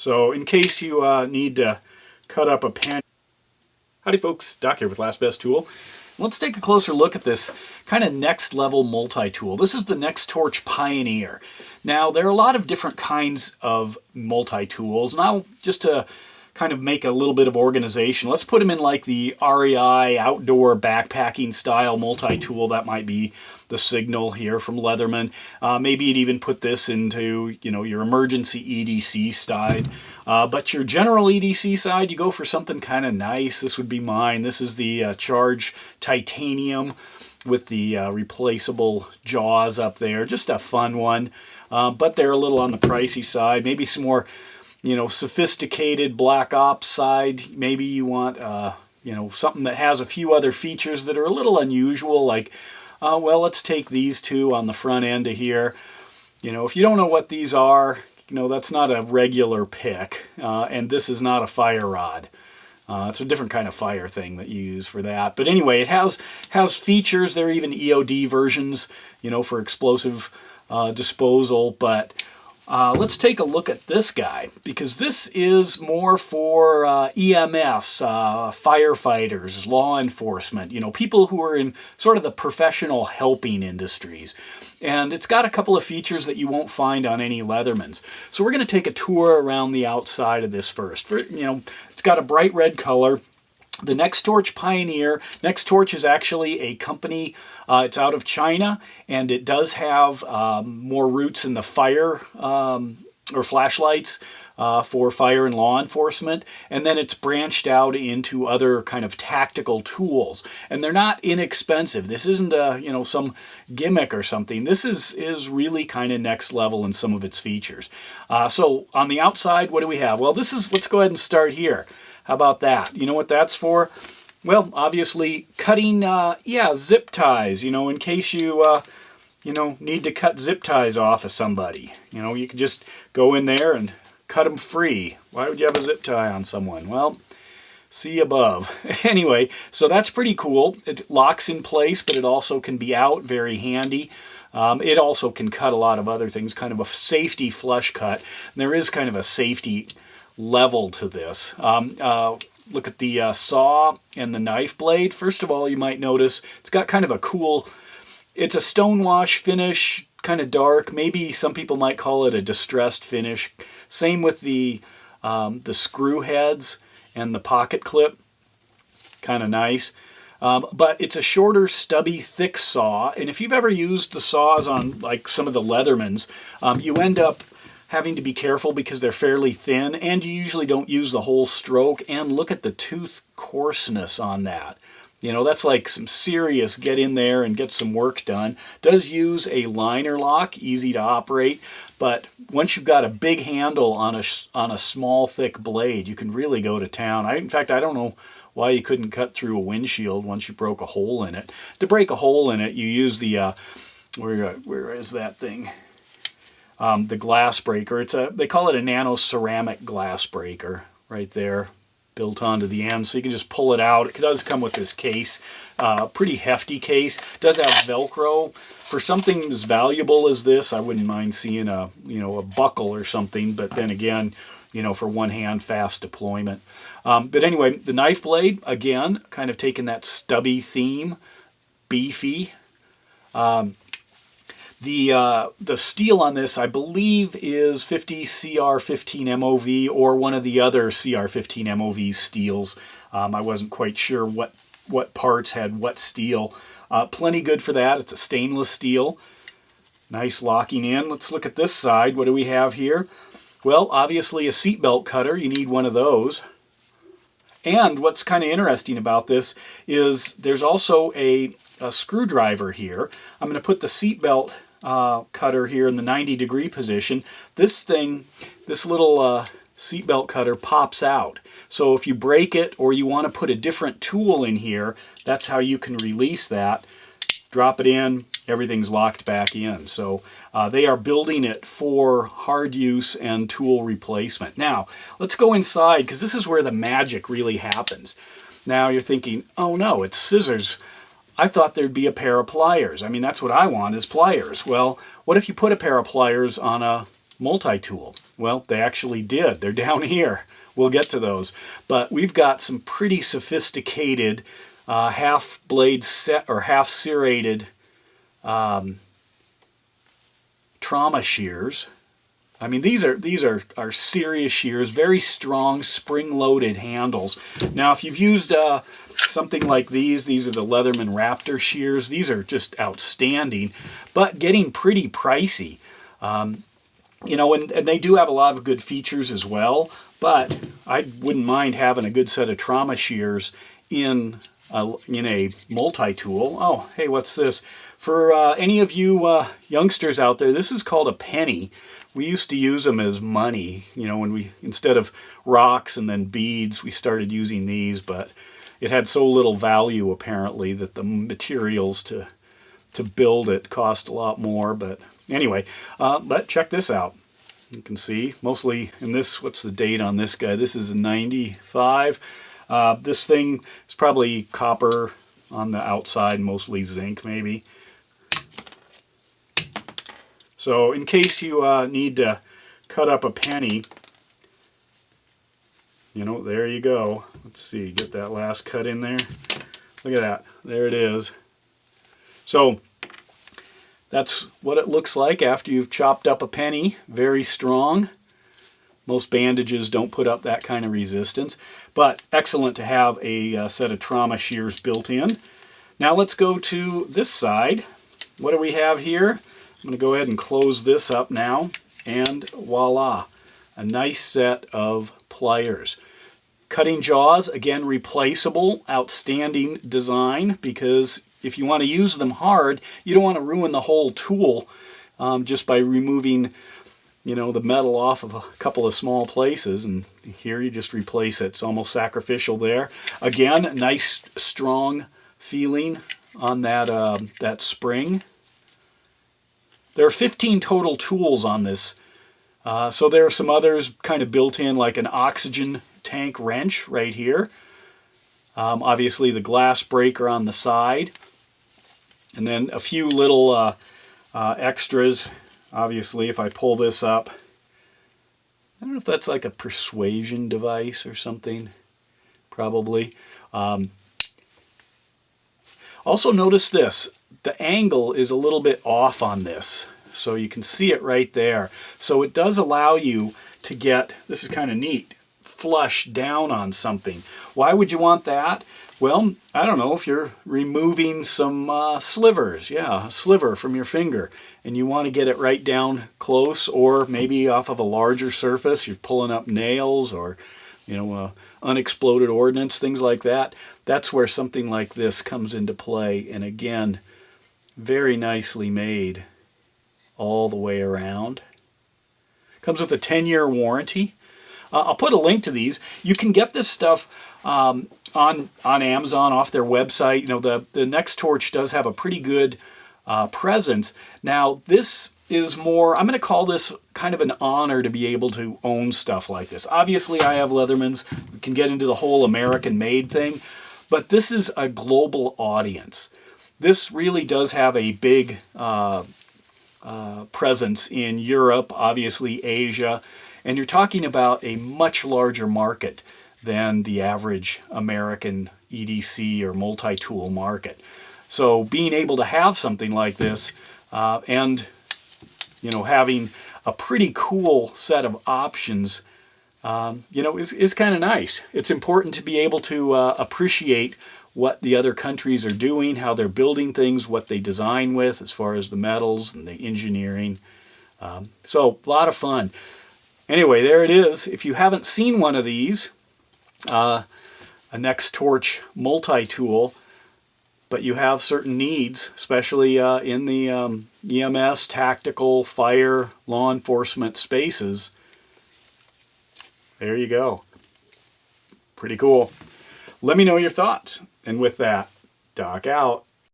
So in case you need to cut up a pen. Howdy folks, Doc here with Last Best Tool. Let's take a closer look at this kind of next level multi-tool. This is the Nextorch Pioneer. Now there are a lot of different kinds of multi-tools. Now just to kind of make a little bit of organization, let's put them in like the REI outdoor backpacking style multi-tool. That might be the Signal here from Leatherman. Maybe you'd even put this into, you know, your emergency EDC side. But your general EDC side, you go for something kind of nice. This would be mine. This is the Charge Titanium with the replaceable jaws up there. Just a fun one. But they're a little on the pricey side. Maybe some more, you know, sophisticated Black Ops side. Maybe you want, you know, something that has a few other features that are a little unusual, like, well, let's take these two on the front end of here. You know, if you don't know what these are, you know, that's not a regular pick, and this is not a fire rod. It's a different kind of fire thing that you use for that. But anyway, it has features. There are even EOD versions, you know, for explosive disposal. But let's take a look at this guy, because this is more for EMS, firefighters, law enforcement, you know, people who are in sort of the professional helping industries. And it's got a couple of features that you won't find on any Leathermans. So we're going to take a tour around the outside of this first. You know, it's got a bright red color. The Nextorch Pioneer. Nextorch is actually a company, it's out of China, and it does have more roots in the fire or flashlights for fire and law enforcement, and then it's branched out into other kind of tactical tools. And they're not inexpensive. This isn't a, you know, some gimmick or something. This is really kind of next level in some of its features. So on the outside, what do we have? Well, let's go ahead and start here. How about that? You know what that's for? Well, obviously cutting, zip ties, you know, in case you, you know, need to cut zip ties off of somebody. You know, you can just go in there and cut them free. Why would you have a zip tie on someone? Well, see above. Anyway, so that's pretty cool. It locks in place, but it also can be out, very handy. It also can cut a lot of other things, kind of a safety flush cut. There is kind of a safety level to this. Look at the saw and the knife blade. First of all, you might notice it's got kind of a cool, it's a stonewash finish, kind of dark. Maybe some people might call it a distressed finish. Same with the screw heads and the pocket clip. Kind of nice. But it's a shorter, stubby, thick saw. And if you've ever used the saws on like some of the Leathermans, you end up having to be careful because they're fairly thin, and you usually don't use the whole stroke. And look at the tooth coarseness on that. You know, that's like some serious get in there and get some work done. Does use a liner lock, easy to operate, but once you've got a big handle on a small, thick blade, you can really go to town. In fact, I don't know why you couldn't cut through a windshield once you broke a hole in it. To break a hole in it, you use the, where is that thing? The glass breaker. They call it a nano ceramic glass breaker right there, built onto the end, so you can just pull it out. It does come with this case, pretty hefty case. It does have Velcro. For something as valuable as this, I wouldn't mind seeing a buckle or something. But then again, you know, for one hand, fast deployment. But anyway, the knife blade, again, kind of taking that stubby theme, beefy. The steel on this, I believe, is 50 CR15 MOV or one of the other CR15 MOV steels. I wasn't quite sure what parts had what steel. Plenty good for that. It's a stainless steel. Nice locking in. Let's look at this side. What do we have here? Well, obviously a seatbelt cutter. You need one of those. And what's kind of interesting about this is there's also a screwdriver here. I'm going to put the seatbelt cutter here in the 90-degree position. This little seatbelt cutter pops out. So if you break it or you want to put a different tool in here, that's how you can release that. Drop it in, everything's locked back in. So they are building it for hard use and tool replacement. Now, let's go inside, because this is where the magic really happens. Now you're thinking, oh no, it's scissors. I thought there'd be a pair of pliers. I mean, that's what I want, is pliers. Well, what if you put a pair of pliers on a multi-tool? Well, they actually did. They're down here. We'll get to those. But we've got some pretty sophisticated half blade set or half serrated trauma shears. I mean, these are serious shears, very strong spring-loaded handles. Now, if you've used something like these are the Leatherman Raptor shears. These are just outstanding, but getting pretty pricey. You know, and they do have a lot of good features as well, but I wouldn't mind having a good set of trauma shears in a multi-tool. Oh, hey, what's this? For any of you youngsters out there, this is called a penny. We used to use them as money, you know, when instead of rocks and then beads, we started using these, but it had so little value apparently that the materials to build it cost a lot more. But anyway, but check this out. You can see mostly in this, what's the date on this guy? This is a 95. This thing is probably copper on the outside, mostly zinc maybe. So in case you need to cut up a penny, you know, there you go. Let's see, get that last cut in there. Look at that. There it is. So that's what it looks like after you've chopped up a penny. Very strong. Most bandages don't put up that kind of resistance, but excellent to have a set of trauma shears built in. Now let's go to this side. What do we have here? I'm going to go ahead and close this up now, and voila, a nice set of pliers. Cutting jaws, again replaceable, outstanding design, because if you want to use them hard, you don't want to ruin the whole tool just by removing, you know, the metal off of a couple of small places, and here you just replace it. It's almost sacrificial there. Again, nice strong feeling on that, that spring. There are 15 total tools on this, so there are some others kind of built in, like an oxygen tank wrench right here. Obviously the glass breaker on the side, and then a few little extras. Obviously, if I pull this up, I don't know if that's like a persuasion device or something, probably. Also notice this, the angle is a little bit off on this, so you can see it right there. So it does allow you to get, this is kind of neat, flush down on something. Why would you want that? Well, I don't know, if you're removing some slivers, yeah, a sliver from your finger, and you want to get it right down close, or maybe off of a larger surface, you're pulling up nails or, you know, unexploded ordnance, things like that. That's where something like this comes into play. And again, very nicely made all the way around. Comes with a 10-year warranty. I'll put a link to these. You can get this stuff on Amazon off their website. You know, the Nextorch does have a pretty good presence. Now, this is more, I'm going to call this kind of an honor to be able to own stuff like this. Obviously, I have Leathermans. We can get into the whole American-made thing, but this is a global audience. This really does have a big presence in Europe, obviously Asia, and you're talking about a much larger market than the average American EDC or multi-tool market. So being able to have something like this and, you know, having a pretty cool set of options, you know, is kind of nice. It's important to be able to appreciate what the other countries are doing, how they're building things, what they design with as far as the metals and the engineering. So a lot of fun. Anyway, there it is. If you haven't seen one of these, a Nextorch multi-tool, but you have certain needs, especially in the EMS, tactical, fire, law enforcement spaces, there you go. Pretty cool. Let me know your thoughts. And with that, Doc out.